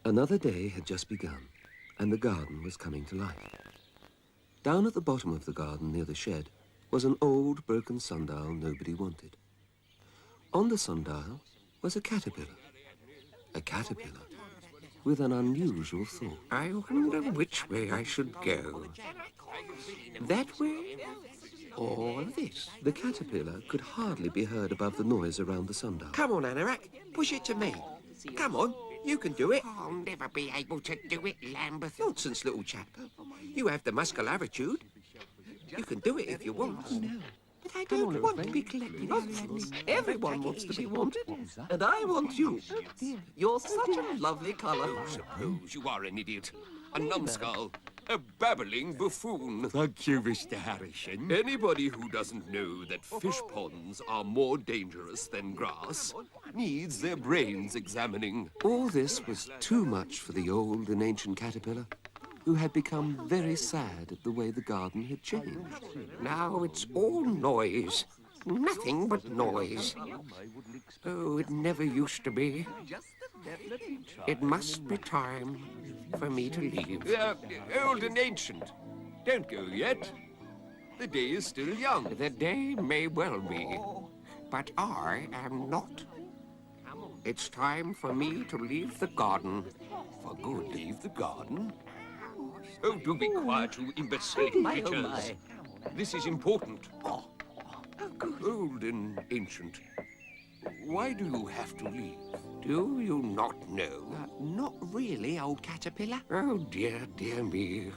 Another day had just begun, and the garden was coming to life. Down at the bottom of the garden, near the shed, was an old, broken sundial nobody wanted. On the sundial was a caterpillar. A caterpillar with an unusual thought. I wonder which way I should go. That way or this? The caterpillar could hardly be heard above the noise around the sundial. Come on, Anorak, push it to me. Come on, you can do it. I'll never be able to do it, Lambeth. Nonsense, little chap. You have the muscularitude. You can do it if you want. No, but I don't want to be collecting nonsense. Everyone wants to be wanted, and I want you. You're such a lovely colour. Suppose you are an idiot, a numbskull, a babbling buffoon. Thank you, Mr. Harrison. Anybody who doesn't know that fish ponds are more dangerous than grass needs their brains examining. All this was too much for the old and ancient caterpillar, who had become very sad at the way the garden had changed. Now it's all noise. Nothing but noise. Oh, it never used to be. It must be time for me to leave. Old and ancient, don't go yet. The day is still young. The day may well be, but I am not. It's time for me to leave the garden for good. Leave the garden? Oh, do be quiet, you imbecile creatures. This is important. Old and ancient, why do you have to leave? Do you not know? Not really, old caterpillar. Oh, dear, dear me.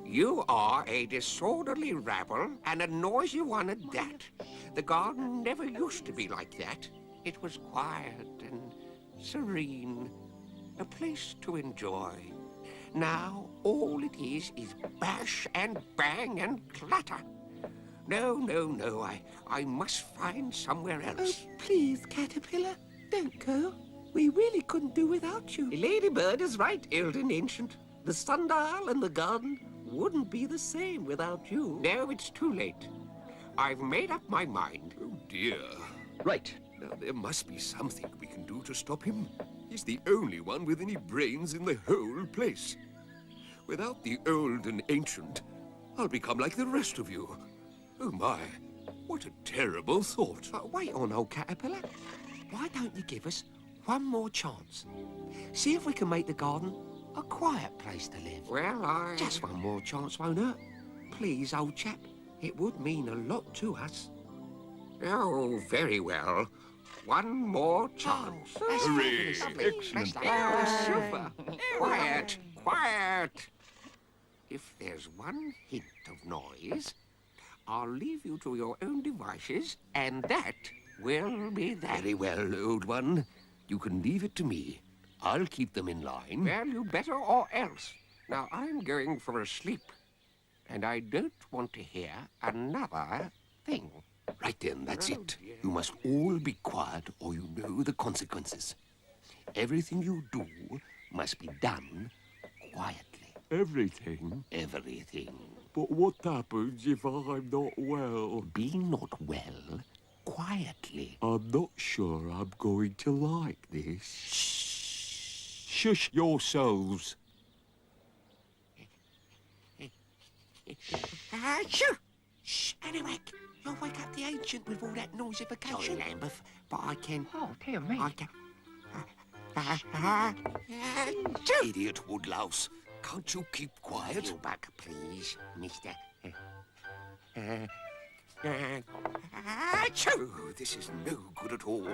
You are a disorderly rabble, and a noisy one at that. The garden never used to be like that. It was quiet and serene, a place to enjoy. Now, all it is bash and bang and clatter. No, no, no, I must find somewhere else. Oh, please, caterpillar, don't go. We really couldn't do without you. Ladybird is right, old and ancient. The sundial and the garden wouldn't be the same without you. No, it's too late. I've made up my mind. Oh, dear. Right. Now, there must be something we can do to stop him. He's the only one with any brains in the whole place. Without the old and ancient, I'll become like the rest of you. Oh, my. What a terrible thought. Wait on, old caterpillar. Why don't you give us one more chance? See if we can make the garden a quiet place to live. Well, Just one more chance won't hurt. Please, old chap. It would mean a lot to us. Oh, very well. One more chance. Hooray! Excellent. Super. Quiet, quiet. If there's one hint of noise, I'll leave you to your own devices, and that will be that. Very well, old one. You can leave it to me. I'll keep them in line. Well, you better or else. Now, I'm going for a sleep, and I don't want to hear another thing. Right then, that's it. You must all be quiet or you know the consequences. Everything you do must be done quietly. Everything? Everything. But what happens if I'm not well? Be not well quietly. I'm not sure I'm going to like this. Shh. Shush yourselves. Achoo! Shh, Anorak. You'll wake up the ancient with all that noisification. Sorry, Lambeth, but I can... Oh, dear me. I can... Idiot woodlouse. Can't you keep quiet? You back, please, mister. Oh, this is no good at all.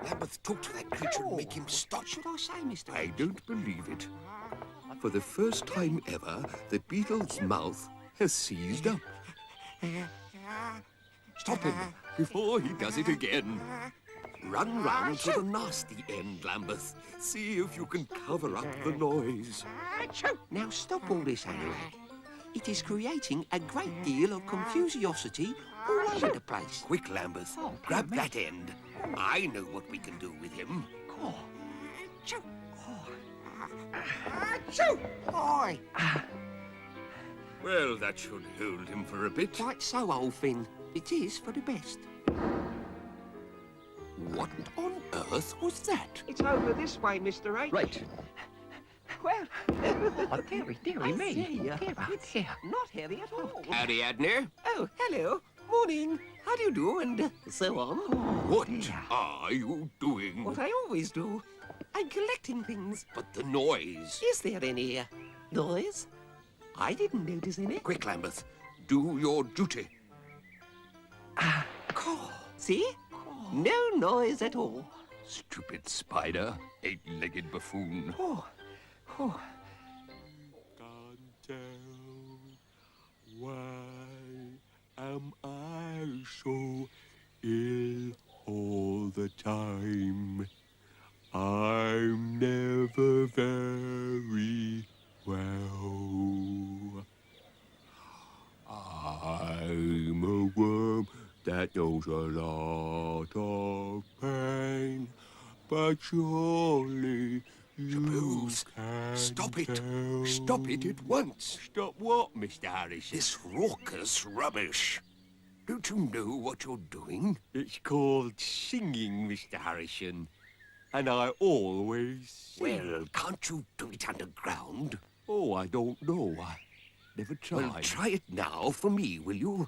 Lambeth, talk to that creature and make him stop. What should I say, Mr. I don't believe it. For the first time ever, the beetle's mouth has seized up. Stop him before he does it again. Run round to the nasty end, Lambeth. See if you can cover up the noise. Now stop all this, Anorak. It is creating a great deal of confusiosity all over the place. Quick, Lambeth. Grab that end. I know what we can do with him. Oi! Well, that should hold him for a bit. Quite so, old Finn. It is for the best. What on earth was that? It's over this way, Mr. H. Right. Well, Dearie me. it's not heavy at all. Ariadne, Oh, hello. Morning. How do you do? And so on. What are you doing? What I always do. I'm collecting things. But the noise. Is there any noise? I didn't notice any. Quick, Lambeth. Do your duty. Caw. See? No noise at all. Stupid spider. Eight-legged buffoon. Oh. Can't tell why am I so ill all the time. I'm never very well. I'm a worm that knows a lot of pain, but surely you Suppose. can Stop it. tell. Stop it at once. Stop what, Mr. Harrison? This raucous rubbish. Don't you know what you're doing? It's called singing, Mr. Harrison. And I always sing. Well, can't you do it underground? Oh, I don't know. I never tried. Well, try it now for me, will you?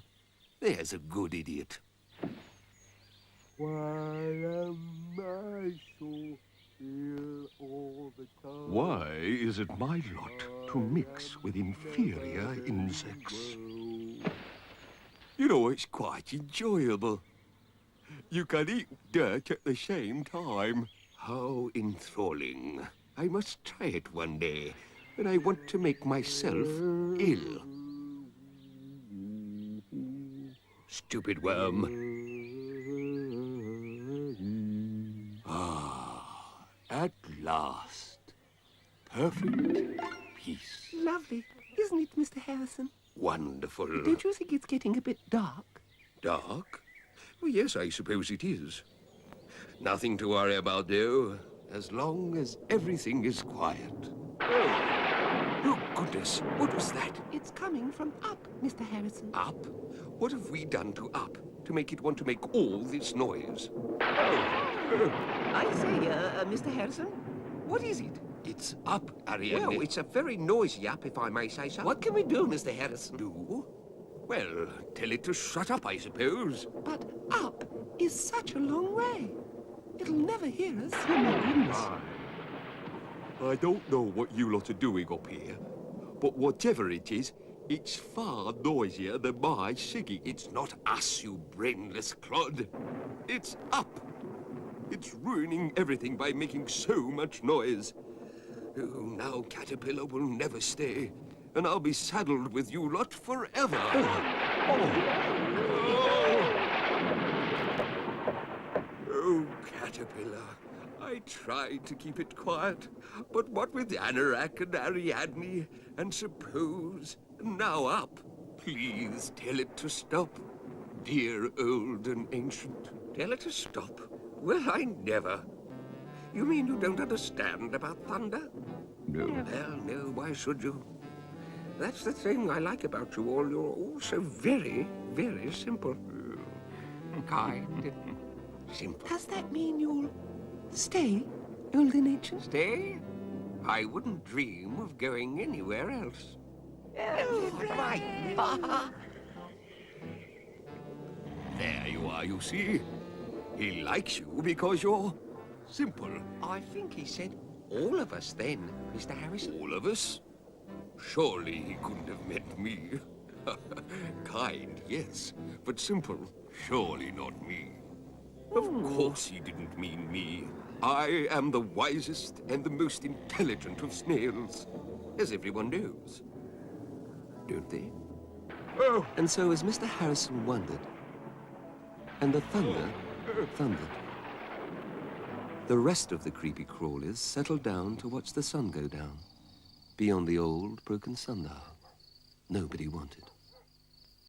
There's a good idiot. Why am I so ill all the time? Why is it my lot to mix with inferior insects? You know, it's quite enjoyable. You can eat dirt at the same time. How enthralling. I must try it one day when I want to make myself ill. Stupid worm. Ah, at last. Perfect peace. Lovely, isn't it, Mr. Harrison? Wonderful. Don't you think it's getting a bit dark? Dark? Well, yes, I suppose it is. Nothing to worry about, though, as long as everything is quiet. Oh, goodness, what was that? It's coming from up, Mr. Harrison. Up? What have we done to Up to make it want to make all this noise? I say, Mr. Harrison, what is it? It's Up, Ariadne. Well, it's a very noisy up, if I may say so. What can we do, Mr. Harrison? Do? Well, tell it to shut up, I suppose. But up is such a long way. It'll never hear us. Oh, my goodness. I don't know what you lot are doing up here, but whatever it is, it's far noisier than my singing. It's not us, you brainless clod. It's Up. It's ruining everything by making so much noise. Oh, now Caterpillar will never stay, and I'll be saddled with you lot forever. Oh, Caterpillar, I tried to keep it quiet, but what with Anorak and Ariadne, and Suppose, and now Up, please tell it to stop, dear old and ancient. Tell it to stop? Well, I never. You mean you don't understand about thunder? No. Well, no, why should you? That's the thing I like about you all. You're all so very, very simple. Kind. Simple. Does that mean you'll stay, old and ancient? Stay? I wouldn't dream of going anywhere else. There you are, you see. He likes you because you're simple. I think he said all of us then, Mr. Harrison. All of us? Surely he couldn't have meant me. Kind, yes, but simple, surely not me. Of course he didn't mean me. I am the wisest and the most intelligent of snails, as everyone knows. Don't they? Oh. And so as Mr. Harrison wondered, and the thunder thundered, the rest of the creepy crawlies settled down to watch the sun go down beyond the old broken sundial nobody wanted.